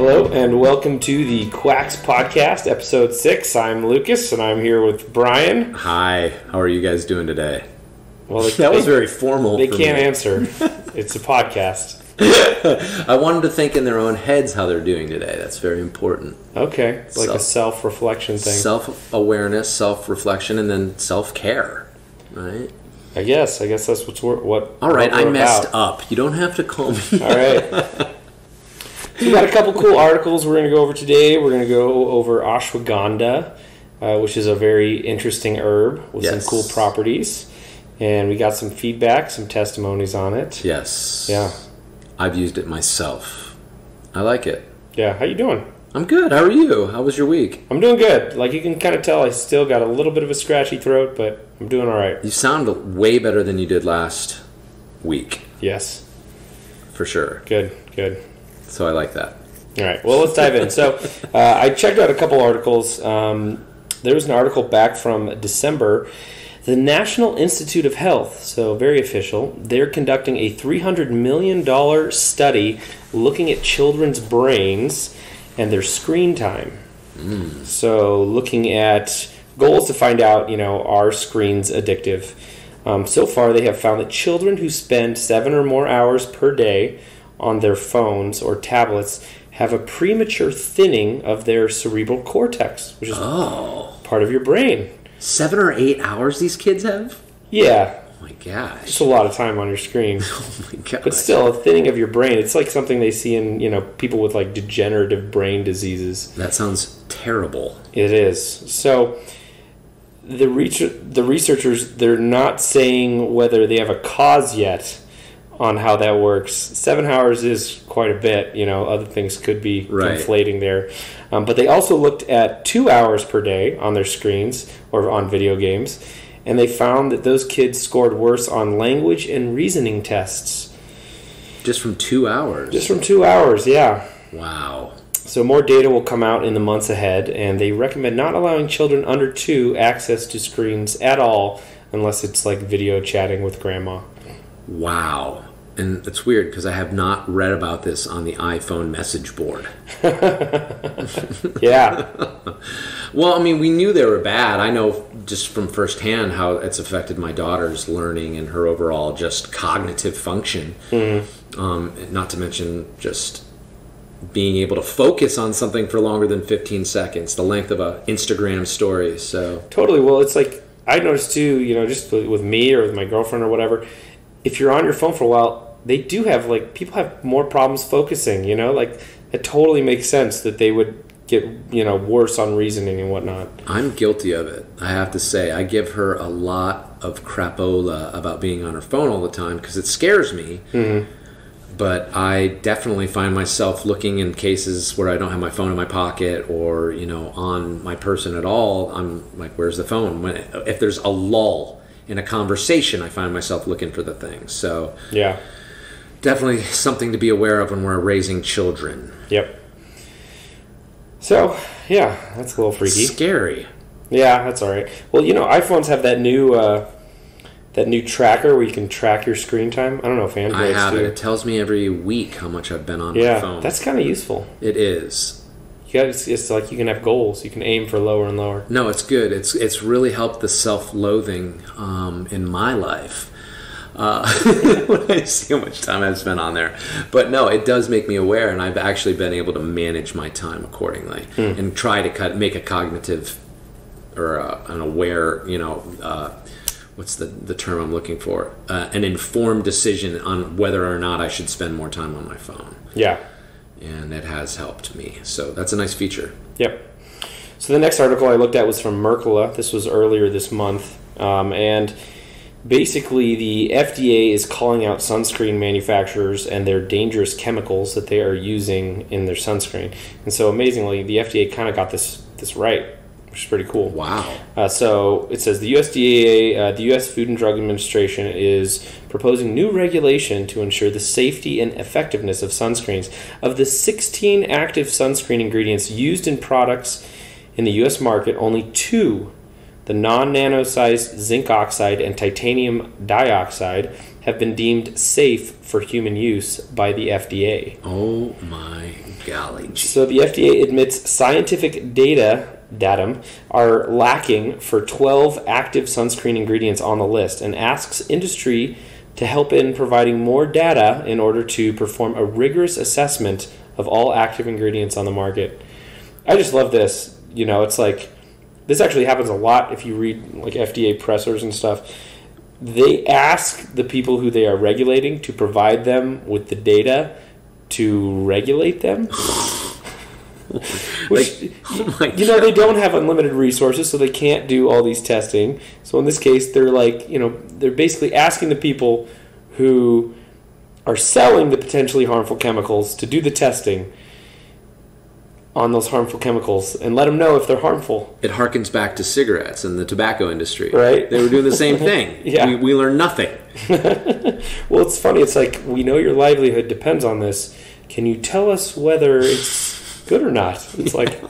Hello and welcome to the Quax podcast, episode 6. I'm Lucas and I'm here with Brion. Hi, how are you guys doing today? Well, that was very formal. They can't answer. It's a podcast. I want them to think in their own heads how they're doing today. That's very important. Okay, it's like a self-reflection thing. Self-awareness, self-reflection, and then self-care, right? I guess that's what. All right, I messed about. up. You don't have to call me. All right. We got a couple cool articles we're going to go over today. We're going to go over ashwagandha, which is a very interesting herb with some cool properties. And we got some feedback, some testimonies on it. Yes. Yeah. I've used it myself. I like it. Yeah. How you doing? I'm good. How are you? How was your week? I'm doing good. Like you can kind of tell I still got a little bit of a scratchy throat, but I'm doing all right. You sound way better than you did last week. Yes. For sure. Good. So I like that. All right. Well, let's dive in. So I checked out a couple articles. There was an article back from December. The National Institute of Health, so very official, they're conducting a $300 million study looking at children's brains and their screen time. So looking at goals to find out, are screens addictive? So far, they have found that children who spend 7 or more hours per day on their phones or tablets have a premature thinning of their cerebral cortex, which is part of your brain. 7 or 8 hours these kids have? Yeah. Oh my gosh. It's a lot of time on your screen. Oh my gosh. But still, a thinning of your brain, it's like something they see in, people with like degenerative brain diseases. That sounds terrible. It is. So the researchers, they're not saying whether they have a cause yet on how that works. 7 hours is quite a bit. Other things could be conflating there. But they also looked at 2 hours per day on their screens or on video games, and they found that those kids scored worse on language and reasoning tests. Just from 2 hours? Just from 2 hours, yeah. Wow. So more data will come out in the months ahead, and they recommend not allowing children under 2 access to screens at all unless it's like video chatting with grandma. Wow. And it's weird because I have not read about this on the iPhone message board. Yeah. Well, I mean, we knew they were bad. I know just from firsthand how it's affected my daughter's learning and her overall just cognitive function. Not to mention just being able to focus on something for longer than 15 seconds, the length of an Instagram story. So totally. Well, it's like I noticed too, just with me or with my girlfriend or whatever, if you're on your phone for a while, they do have, people have more problems focusing, it totally makes sense that they would get, worse on reasoning and whatnot. I'm guilty of it, I have to say. I give her a lot of crapola about being on her phone all the time because it scares me. Mm-hmm. But I definitely find myself looking in cases where I don't have my phone in my pocket or, on my person at all. I'm like, where's the phone? If there's a lull in a conversation, I find myself looking for the thing. So yeah, definitely something to be aware of when we're raising children. Yep. So yeah, that's a little freaky. Scary. Yeah, that's all right. Well, iPhones have that new tracker where you can track your screen time. I don't know if Androids I have do. it. It tells me every week how much I've been on my phone. Yeah, that's kind of useful. It is. It's like you can have goals. You can aim for lower and lower. No, it's good. It's really helped the self-loathing in my life when I see how much time I've spent on there. But no, it does make me aware, and I've actually been able to manage my time accordingly and try to make a cognitive or an aware, what's the term I'm looking for? An informed decision on whether or not I should spend more time on my phone. Yeah. And it has helped me. So that's a nice feature. Yep. So the next article I looked at was from Mercola. This was earlier this month. And basically the FDA is calling out sunscreen manufacturers and their dangerous chemicals that they are using in their sunscreen. And so amazingly, the FDA kind of got this right, which is pretty cool. Wow. So it says the USDA, the U.S. Food and Drug Administration, is proposing new regulation to ensure the safety and effectiveness of sunscreens. Of the 16 active sunscreen ingredients used in products in the U.S. market, only 2, the non-nano-sized zinc oxide and titanium dioxide, have been deemed safe for human use by the FDA. Oh my Golly gee. So the FDA admits scientific datum are lacking for 12 active sunscreen ingredients on the list and asks industry to help in providing more data in order to perform a rigorous assessment of all active ingredients on the market. I just love this. You know, it's like, this actually happens a lot if you read like FDA pressers and stuff. They ask the people who they are regulating to provide them with the data to regulate them. Which, you know, they don't have unlimited resources, so they can't do all these testing. So in this case, they're like, you know, they're basically asking the people who are selling the potentially harmful chemicals to do the testing on those harmful chemicals and let them know if they're harmful. It harkens back to cigarettes and the tobacco industry. Right. They were doing the same thing. Yeah. We learned nothing. Well, it's funny. It's like, we know your livelihood depends on this. Can you tell us whether it's good or not? It's like,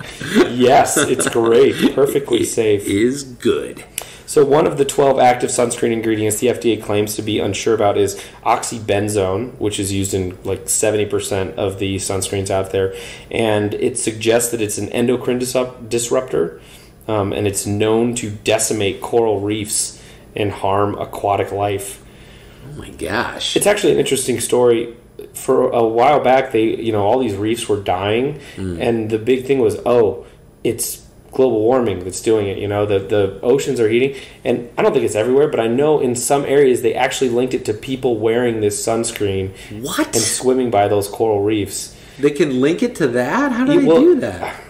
yes, it's great. Perfectly safe. It is good. So one of the 12 active sunscreen ingredients the FDA claims to be unsure about is oxybenzone, which is used in like 70% of the sunscreens out there. And it suggests that it's an endocrine disruptor, and it's known to decimate coral reefs and harm aquatic life. Oh my gosh. It's actually an interesting story. For a while back, all these reefs were dying, and the big thing was, it's global warming that's doing it. You know, the oceans are heating, and I don't think it's everywhere, but I know in some areas they actually linked it to people wearing this sunscreen. What? And swimming by those coral reefs. They can link it to that? How do they do that?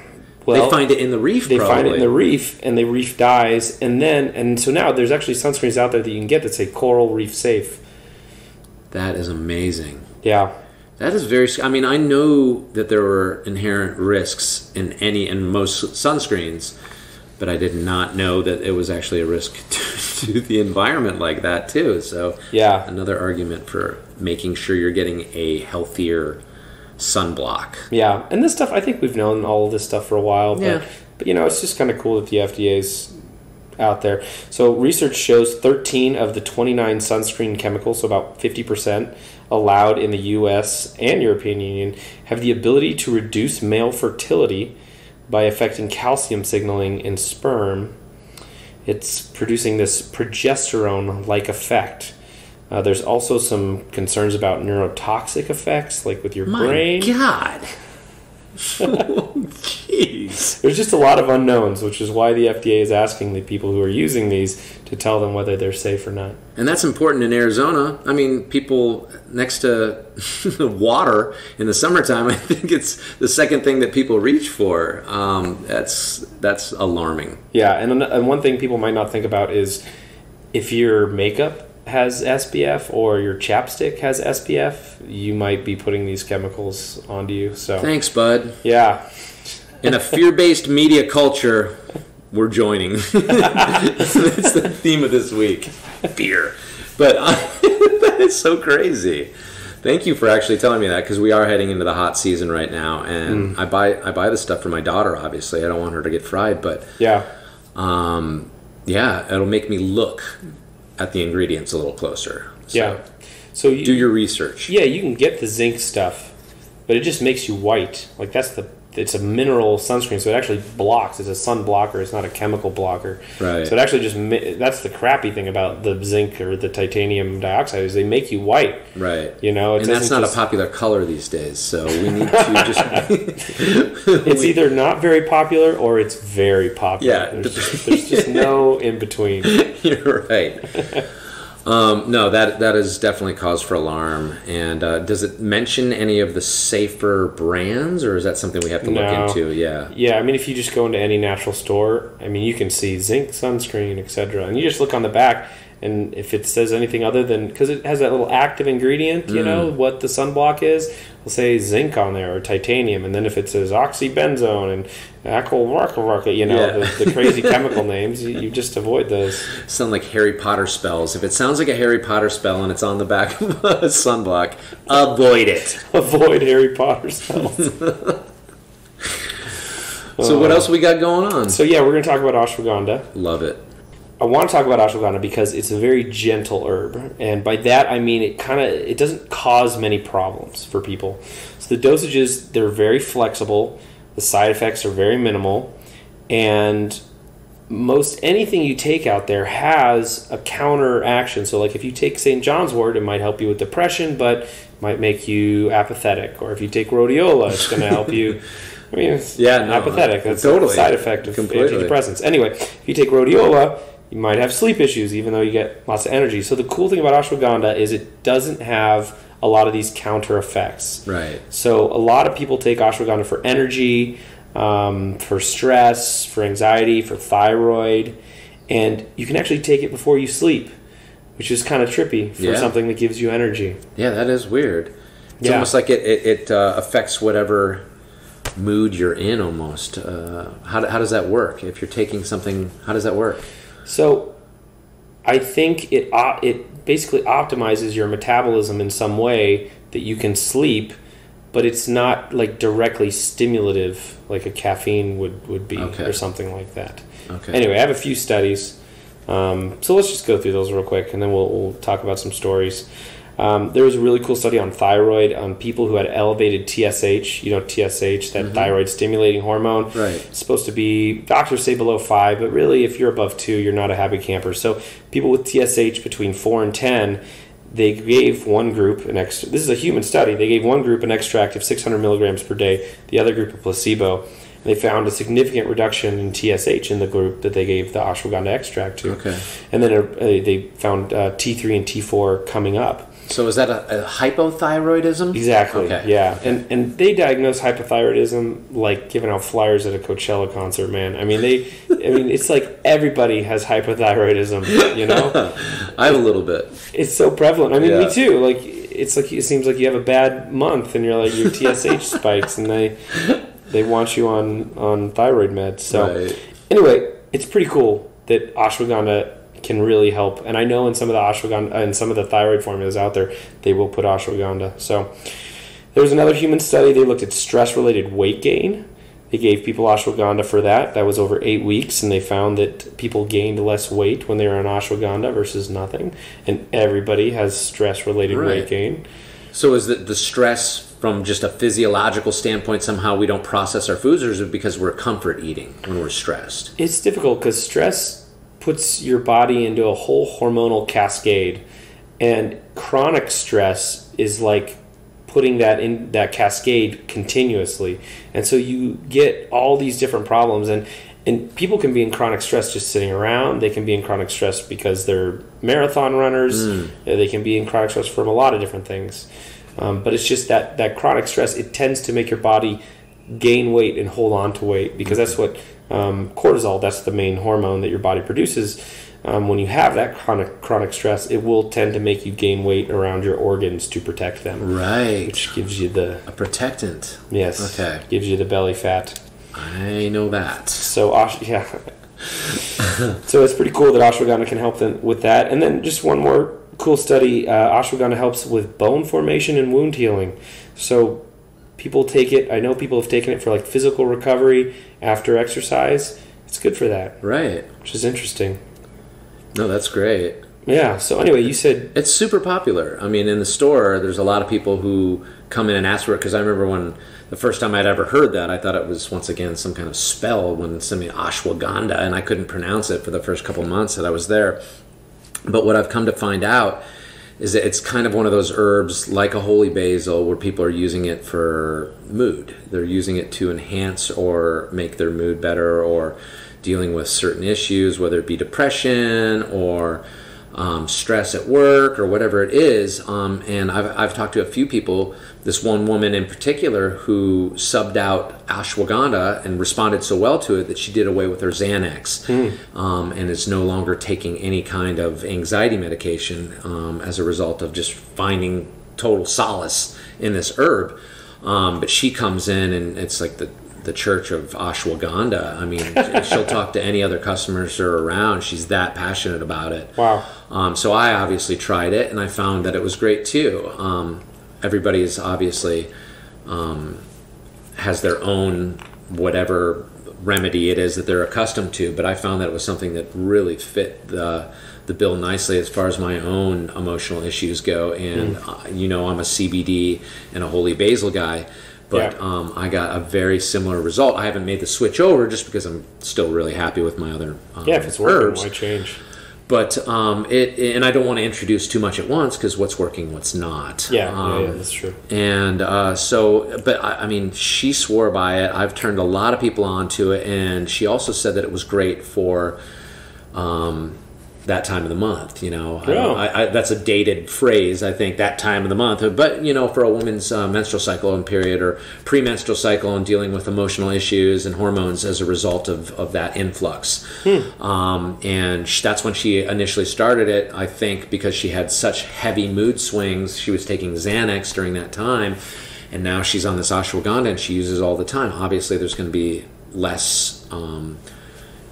Well, they find it in the reef, They probably. find it in the reef, and the reef dies, and so now there's actually sunscreens out there that you can get that say coral reef safe. That is amazing. Yeah. That is very... I mean, I know that there were inherent risks in most sunscreens, but I did not know that it was actually a risk to the environment like that, too. So, yeah, another argument for making sure you're getting a healthier sunblock. Yeah, and this stuff, I think we've known all of this stuff for a while, but it's just kind of cool that the FDA's out there. So research shows 13 of the 29 sunscreen chemicals, so about 50%, allowed in the U.S. and European Union, have the ability to reduce male fertility by affecting calcium signaling in sperm. It's producing this progesterone-like effect. There's also some concerns about neurotoxic effects, like with your brain. My God! Jeez. There's just a lot of unknowns, which is why the FDA is asking the people who are using these to tell them whether they're safe or not. And that's important in Arizona. I mean, people next to water in the summertime, I think it's the second thing that people reach for. That's alarming. Yeah, and one thing people might not think about is if your makeup has SPF or your chapstick has SPF, you might be putting these chemicals onto you. So thanks, bud. Yeah. In a fear-based media culture, we're joining. That's the theme of this week. Fear. But that is so crazy. Thank you for actually telling me that, because we are heading into the hot season right now, and I buy the stuff for my daughter. Obviously, I don't want her to get fried, but it'll make me look at the ingredients a little closer. So do your research. Yeah, you can get the zinc stuff, but it just makes you white. Like it's a mineral sunscreen, so it actually blocks. It's a sun blocker. It's not a chemical blocker. Right. So it actually that's the crappy thing about the zinc or the titanium dioxide is they make you white. Right. You know, and that's not a popular color these days, so we need to just... It's either not very popular or it's very popular. Yeah. There's just no in between. You're right. No, that is definitely cause for alarm. And does it mention any of the safer brands, or is that something we have to look into? Yeah, I mean, if you just go into any natural store, I mean, you can see zinc sunscreen, etc. And you just look on the back, and if it says anything other than, because it has that little active ingredient, you know, what the sunblock is, we'll say zinc on there or titanium. And then if it says oxybenzone and the crazy chemical names, you just avoid those. Sound like Harry Potter spells. If it sounds like a Harry Potter spell and it's on the back of a sunblock, avoid it. Avoid Harry Potter spells. So what else we got going on? So we're going to talk about ashwagandha. Love it. I want to talk about ashwagandha because it's a very gentle herb, and by that I mean it doesn't cause many problems for people. So the dosages, they're very flexible, the side effects are very minimal, and most anything you take out there has a counter action. So like if you take St. John's wort, it might help you with depression, but might make you apathetic. Or if you take rhodiola, it's going to help you. I mean, it's apathetic. That's totally a side effect of antidepressants. Anyway, if you take rhodiola, you might have sleep issues, even though you get lots of energy. So the cool thing about ashwagandha is it doesn't have a lot of these counter effects. Right. So a lot of people take ashwagandha for energy, for stress, for anxiety, for thyroid, and you can actually take it before you sleep, which is kind of trippy for something that gives you energy. Yeah, that is weird. It's almost like it affects whatever mood you're in almost. How does that work? If you're taking something, how does that work? So I think it basically optimizes your metabolism in some way that you can sleep, but it's not like directly stimulative like a caffeine would be or something like that. Okay. Anyway, I have a few studies. So let's just go through those real quick, and then we'll talk about some stories. There was a really cool study on thyroid on people who had elevated TSH. You know, TSH, that thyroid stimulating hormone. Right. It's supposed to be, doctors say below 5, but really if you're above 2, you're not a happy camper. So people with TSH between 4 and 10, they gave one group this is a human study. They gave one group an extract of 600 milligrams per day, the other group a placebo. They found a significant reduction in TSH in the group that they gave the ashwagandha extract to. Okay. And then they found T3 and T4 coming up. So is that a hypothyroidism? Exactly. Okay. Yeah. And they diagnose hypothyroidism like giving out flyers at a Coachella concert, man. I mean it's like everybody has hypothyroidism, you know? I have a little bit. It's so prevalent. I mean, me too. Like it's like it seems like you have a bad month and you're like your TSH spikes and they want you on thyroid meds. So anyway, it's pretty cool that ashwagandha can really help. And I know in some of the ashwagandha and some of the thyroid formulas out there, they will put ashwagandha. So there was another human study. They looked at stress-related weight gain. They gave people ashwagandha for that. That was over 8 weeks, and they found that people gained less weight when they were on ashwagandha versus nothing. And everybody has stress-related weight gain. So is the stress from just a physiological standpoint, somehow we don't process our foods, or is it because we're comfort eating when we're stressed? It's difficult because stress puts your body into a whole hormonal cascade, and chronic stress is like putting that in that cascade continuously, and so you get all these different problems. And people can be in chronic stress just sitting around. They can be in chronic stress because they're marathon runners. They can be in chronic stress from a lot of different things, but it's just that chronic stress, it tends to make your body gain weight and hold on to weight, because that's what cortisol, that's the main hormone that your body produces. When you have that chronic stress, it will tend to make you gain weight around your organs to protect them. Right. Which gives you a protectant. Yes. Okay. Gives you the belly fat. I know that. So, so it's pretty cool that ashwagandha can help them with that. And then just one more cool study, ashwagandha helps with bone formation and wound healing. So people take it. I know people have taken it for like physical recovery after exercise. It's good for that. Right. Which is interesting. No, that's great. Yeah. So anyway, you said it's super popular. I mean, in the store, there's a lot of people who come in and ask for it, because I remember when the first time I'd ever heard that, I thought it was once again some kind of spell when somebody ashwagandha, and I couldn't pronounce it for the first couple months that I was there. But what I've come to find out is that it's kind of one of those herbs like a holy basil where people are using it for mood. They're using it to enhance or make their mood better, or dealing with certain issues, whether it be depression or stress at work or whatever it is. And I've talked to a few people, this one woman in particular who subbed out ashwagandha and responded so well to it that she did away with her Xanax and is no longer taking any kind of anxiety medication as a result of just finding total solace in this herb. But she comes in and it's like the church of ashwagandha. I mean, she'll talk to any other customers that are around. She's that passionate about it. Wow. So I obviously tried it, and I found that it was great too. Everybody is obviously has their own whatever remedy it is that they're accustomed to, but I found that it was something that really fit the bill nicely as far as my own emotional issues go. And I'm a CBD and a holy basil guy, but I got a very similar result. I haven't made the switch over just because I'm still really happy with my other if it's working, why change? But and I don't want to introduce too much at once because what's working, what's not. Yeah, that's true. And but I mean, she swore by it. I've turned a lot of people onto it, and she also said that it was great for that time of the month. That's a dated phrase, I think, that time of the month. But for a woman's menstrual cycle and period, or premenstrual cycle, and dealing with emotional issues and hormones as a result of that influx. And that's when she initially started it, I think, because she had such heavy mood swings. She was taking Xanax during that time, and now she's on this ashwagandha and she uses it all the time. Obviously, there's going to be less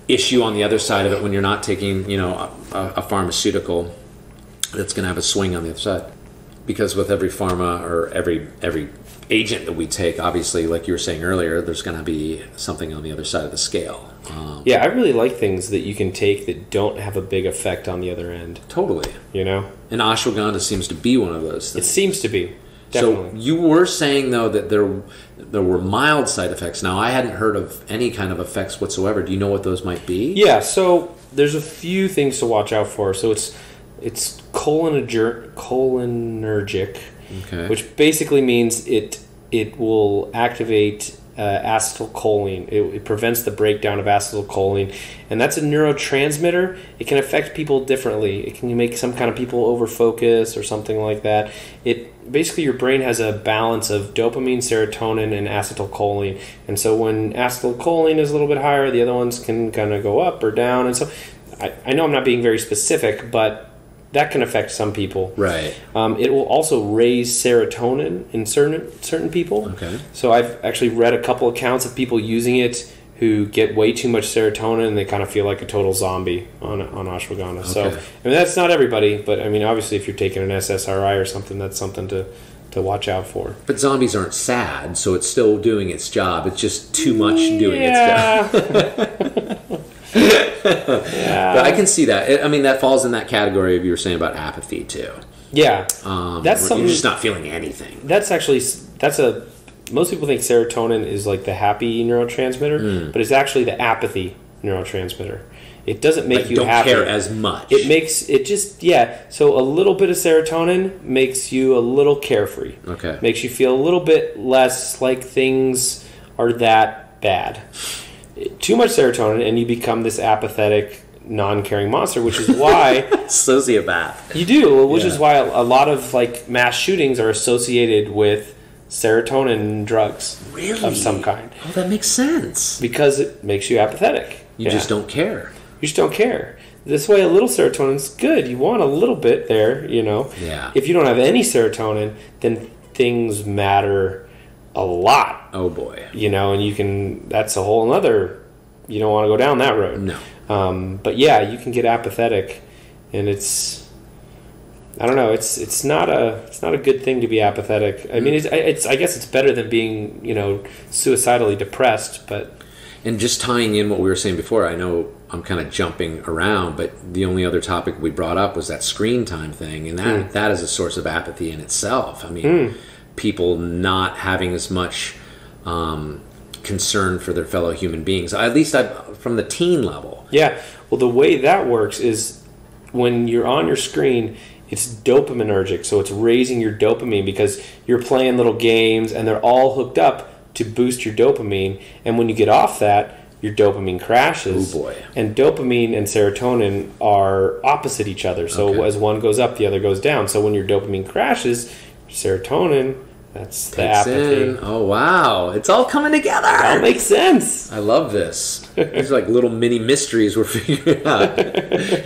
issue on the other side of it when you're not taking a pharmaceutical that's going to have a swing on the other side, because with every pharma or every agent that we take, obviously, like you were saying earlier, there's going to be something on the other side of the scale. I really like things that you can take that don't have a big effect on the other end. Totally. And ashwagandha seems to be one of those things. It seems to be. Definitely. So you were saying, though, that there were mild side effects. Now, I hadn't heard of any kind of effects whatsoever. Do you know what those might be? Yeah, so there's a few things to watch out for. So it's cholinergic, which basically means it will activate acetylcholine. It prevents the breakdown of acetylcholine, and that's a neurotransmitter. It can affect people differently. It can make some kind of people over-focus or something like that. Basically, your brain has a balance of dopamine, serotonin, and acetylcholine. And so when acetylcholine is a little bit higher, the other ones can kind of go up or down. And so I know I'm not being very specific, but that can affect some people. Right. It will also raise serotonin in certain people. Okay. So I've actually read a couple accounts of people using it who get way too much serotonin and they kind of feel like a total zombie on ashwagandha. Okay. So I mean, that's not everybody, but I mean, obviously, if you're taking an SSRI or something, that's something to watch out for. But zombies aren't sad, so it's still doing its job. It's just too much doing its job. But I can see that. I mean, that falls in that category of you were saying about apathy too. Yeah, that's something. You're just not feeling anything. Most people think serotonin is like the happy neurotransmitter, but it's actually the apathy neurotransmitter. It doesn't make you happy. Don't care as much. So a little bit of serotonin makes you a little carefree. Okay. Makes you feel a little bit less like things are that bad. Too much serotonin and you become this apathetic, non-caring monster, which is why sociopath. You do, which is why a lot of like mass shootings are associated with serotonin drugs of some kind. Oh, that makes sense. Because it makes you apathetic. You just don't care. You just don't care. This way, a little serotonin is good. You want a little bit there, Yeah. If you don't have any serotonin, then things matter a lot. Oh, boy. And that's a whole other, you don't want to go down that road. No. But yeah, you can get apathetic, and I don't know, it's not a good thing to be apathetic. I mean, I guess it's better than being, suicidally depressed, but... And just tying in what we were saying before, I know I'm kind of jumping around, but the only other topic we brought up was that screen time thing, and that is a source of apathy in itself. I mean, people not having as much concern for their fellow human beings, at least from the teen level. Yeah, well, the way that works is when you're on your screen, it's dopaminergic, so it's raising your dopamine because you're playing little games, and they're all hooked up to boost your dopamine, and when you get off that, your dopamine crashes. Oh boy. And dopamine and serotonin are opposite each other. So as one goes up, the other goes down. So when your dopamine crashes, serotonin, that's the apathy. Oh wow. It's all coming together. It all makes sense. I love this. These are like little mini mysteries we're figuring out.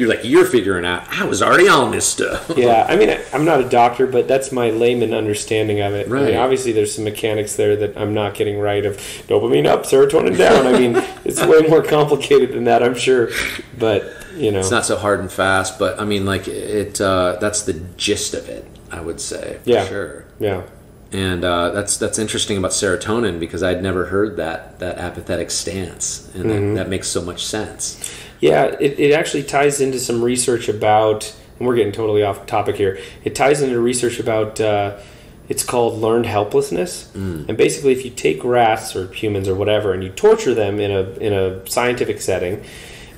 You're figuring out. I was already on this stuff. Yeah, I mean, I'm not a doctor, but that's my layman understanding of it. Right. I mean, obviously, there's some mechanics there that I'm not getting right of dopamine up, serotonin down. I mean, it's way more complicated than that, I'm sure. But, It's not so hard and fast, but, I mean, like, that's the gist of it, I would say, for sure. Yeah. And that's interesting about serotonin, because I'd never heard that apathetic stance, and that makes so much sense. Yeah, it actually ties into some research about, and we're getting totally off topic here. It ties into research about, it's called learned helplessness. And basically, if you take rats or humans or whatever, and you torture them in a scientific setting,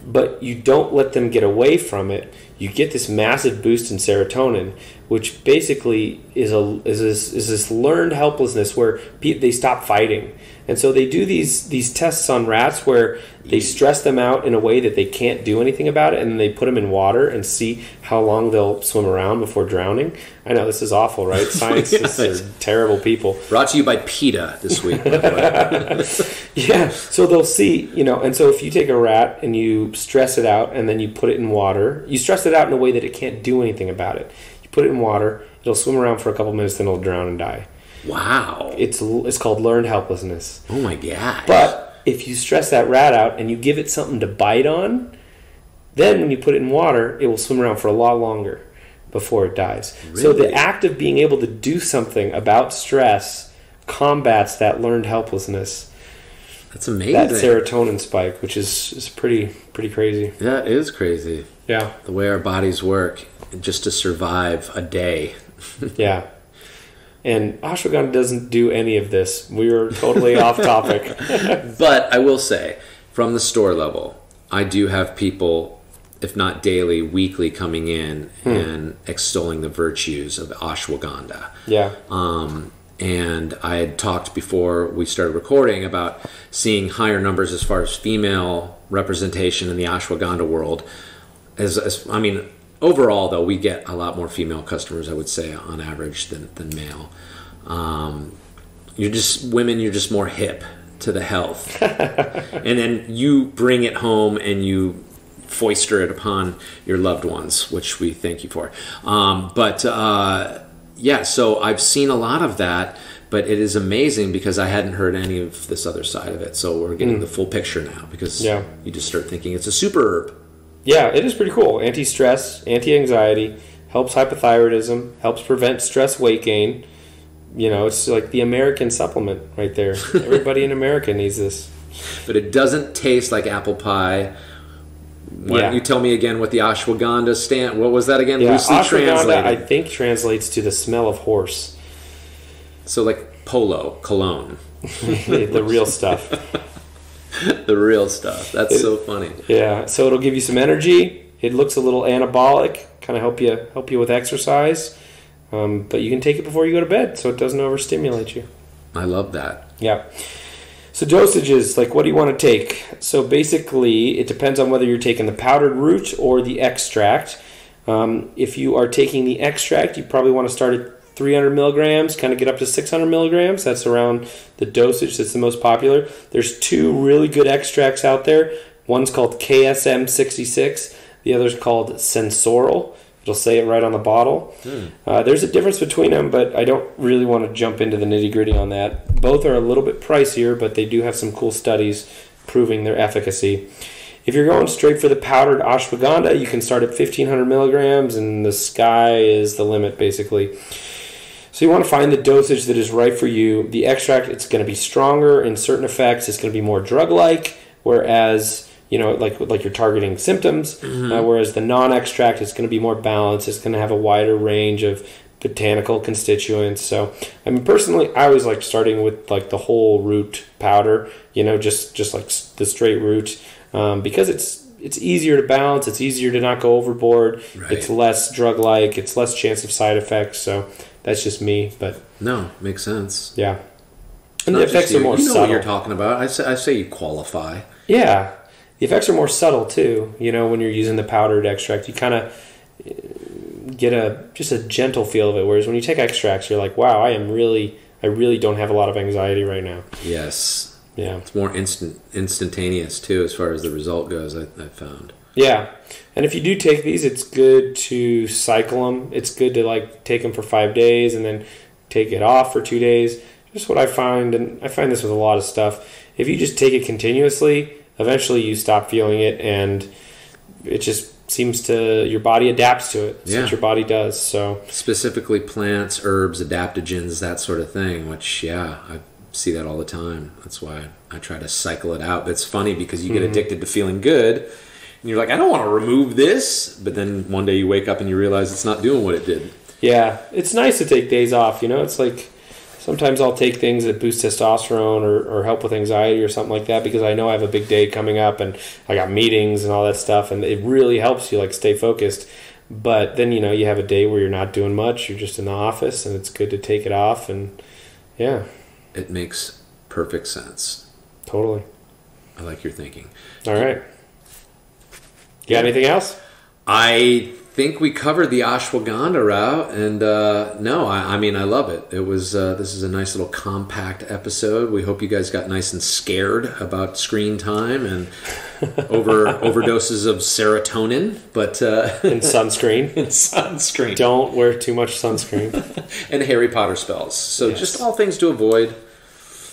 but you don't let them get away from it, you get this massive boost in serotonin, which basically is this learned helplessness where they stop fighting. And so they do these tests on rats where they stress them out in a way that they can't do anything about it, and then they put them in water and see how long they'll swim around before drowning. I know this is awful, right? Scientists are terrible people. Brought to you by PETA this week, by the way. Yeah, so they'll see, and so if you take a rat and you stress it out and then you put it in water, you stress it out in a way that it can't do anything about it. You put it in water, it'll swim around for a couple minutes, then it'll drown and die. Wow. It's called learned helplessness. Oh my God. But if you stress that rat out and you give it something to bite on, then when you put it in water, it will swim around for a lot longer before it dies. Really? So the act of being able to do something about stress combats that learned helplessness. That's amazing. That serotonin spike, which is pretty crazy. Yeah, it is crazy. Yeah. The way our bodies work just to survive a day. Yeah. And ashwagandha doesn't do any of this. We are totally off topic. But I will say, from the store level, I do have people, if not daily, weekly, coming in and extolling the virtues of ashwagandha. Yeah. And I had talked before we started recording about seeing higher numbers as far as female representation in the ashwagandha world. Overall, though, we get a lot more female customers, I would say, on average than male. You're just more hip to the health. And then you bring it home and you foister it upon your loved ones, which we thank you for. So I've seen a lot of that, but it is amazing because I hadn't heard any of this other side of it. So we're getting the full picture now, because you just start thinking it's a super herb. Yeah, it is pretty cool. Anti-stress, anti-anxiety, helps hypothyroidism, helps prevent stress weight gain. It's like the American supplement right there. Everybody in America needs this. But it doesn't taste like apple pie. Why don't you tell me again what the ashwagandha stand? What was that again? Yeah, loosely ashwagandha, translated. I think, translates to the smell of horse. So like polo, cologne. The real stuff. The real stuff. That's so funny. Yeah, so it'll give you some energy. It looks a little anabolic, kind of help you with exercise. But you can take it before you go to bed, so it doesn't overstimulate you. I love that. Yeah. So dosages, like what do you want to take? So basically, it depends on whether you're taking the powdered root or the extract. If you are taking the extract, you probably want to start at 300 milligrams, kind of get up to 600 milligrams. That's around the dosage that's the most popular. There's two really good extracts out there. One's called KSM 66. The other's called Sensorial. It'll say it right on the bottle. There's a difference between them, but I don't really want to jump into the nitty-gritty on that. Both are a little bit pricier, but they do have some cool studies proving their efficacy. If you're going straight for the powdered ashwagandha, you can start at 1,500 milligrams, and the sky is the limit, basically. So you want to find the dosage that is right for you. The extract, it's going to be stronger in certain effects. It's going to be more drug-like, whereas, like you're targeting symptoms, whereas the non-extract is going to be more balanced. It's going to have a wider range of botanical constituents. So, personally, I always like starting with like the whole root powder, just like the straight root, because it's easier to balance. It's easier to not go overboard. Right. It's less drug-like. It's less chance of side effects. So that's just me. But no, makes sense. Yeah, and the effects are more subtle. What you're talking about. I say you qualify. Yeah, the effects are more subtle too. When you're using the powdered extract, you kind of get just a gentle feel of it. Whereas when you take extracts, you're like, wow, I really don't have a lot of anxiety right now. Yes. Yeah. It's more instantaneous too, as far as the result goes. I've found. Yeah, and if you do take these, it's good to cycle them. It's good to like take them for 5 days and then take it off for 2 days. Just what I find, and I find this with a lot of stuff. If you just take it continuously, eventually you stop feeling it, and it just seems to, your body adapts to it. That's Yeah. what your body does. So Specifically plants, herbs, adaptogens, that sort of thing, which, I see that all the time. That's why I try to cycle it out. But it's funny because you get addicted to feeling good, and you're like, I don't want to remove this. But then one day you wake up and you realize it's not doing what it did. yeah, it's nice to take days off. It's like sometimes I'll take things that boost testosterone or help with anxiety or something like that because I know I have a big day coming up and I got meetings and all that stuff, and it really helps you like stay focused. But then you have a day where you're not doing much, you're just in the office, and it's good to take it off. And yeah, It makes perfect sense. totally. I like your thinking. All right, you got anything else? I think we covered the ashwagandha route, and no, I mean, I love it. It was this is a nice little compact episode. We hope you guys got nice and scared about screen time and overdoses of serotonin, but And sunscreen. and sunscreen Don't wear too much sunscreen. and Harry Potter spells. So Yes. just all things to avoid,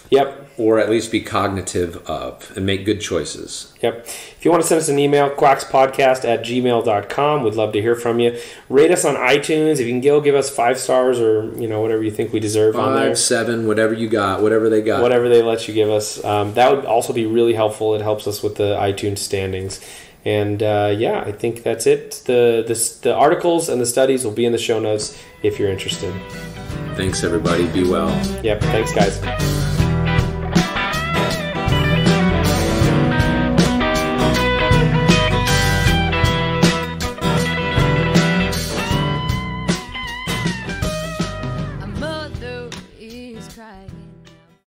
Yep. or at least be cognitive of, and make good choices. Yep. If you want to send us an email, quaxpodcast@gmail.com. We'd love to hear from you. Rate us on iTunes. If you can give us 5 stars or whatever you think we deserve on there. 5, 7, whatever you got, whatever they got. Whatever they let you give us. That would also be really helpful. It helps us with the iTunes standings. And I think that's it. The articles and the studies will be in the show notes if you're interested. Thanks, everybody. Be well. Yep. Thanks, guys.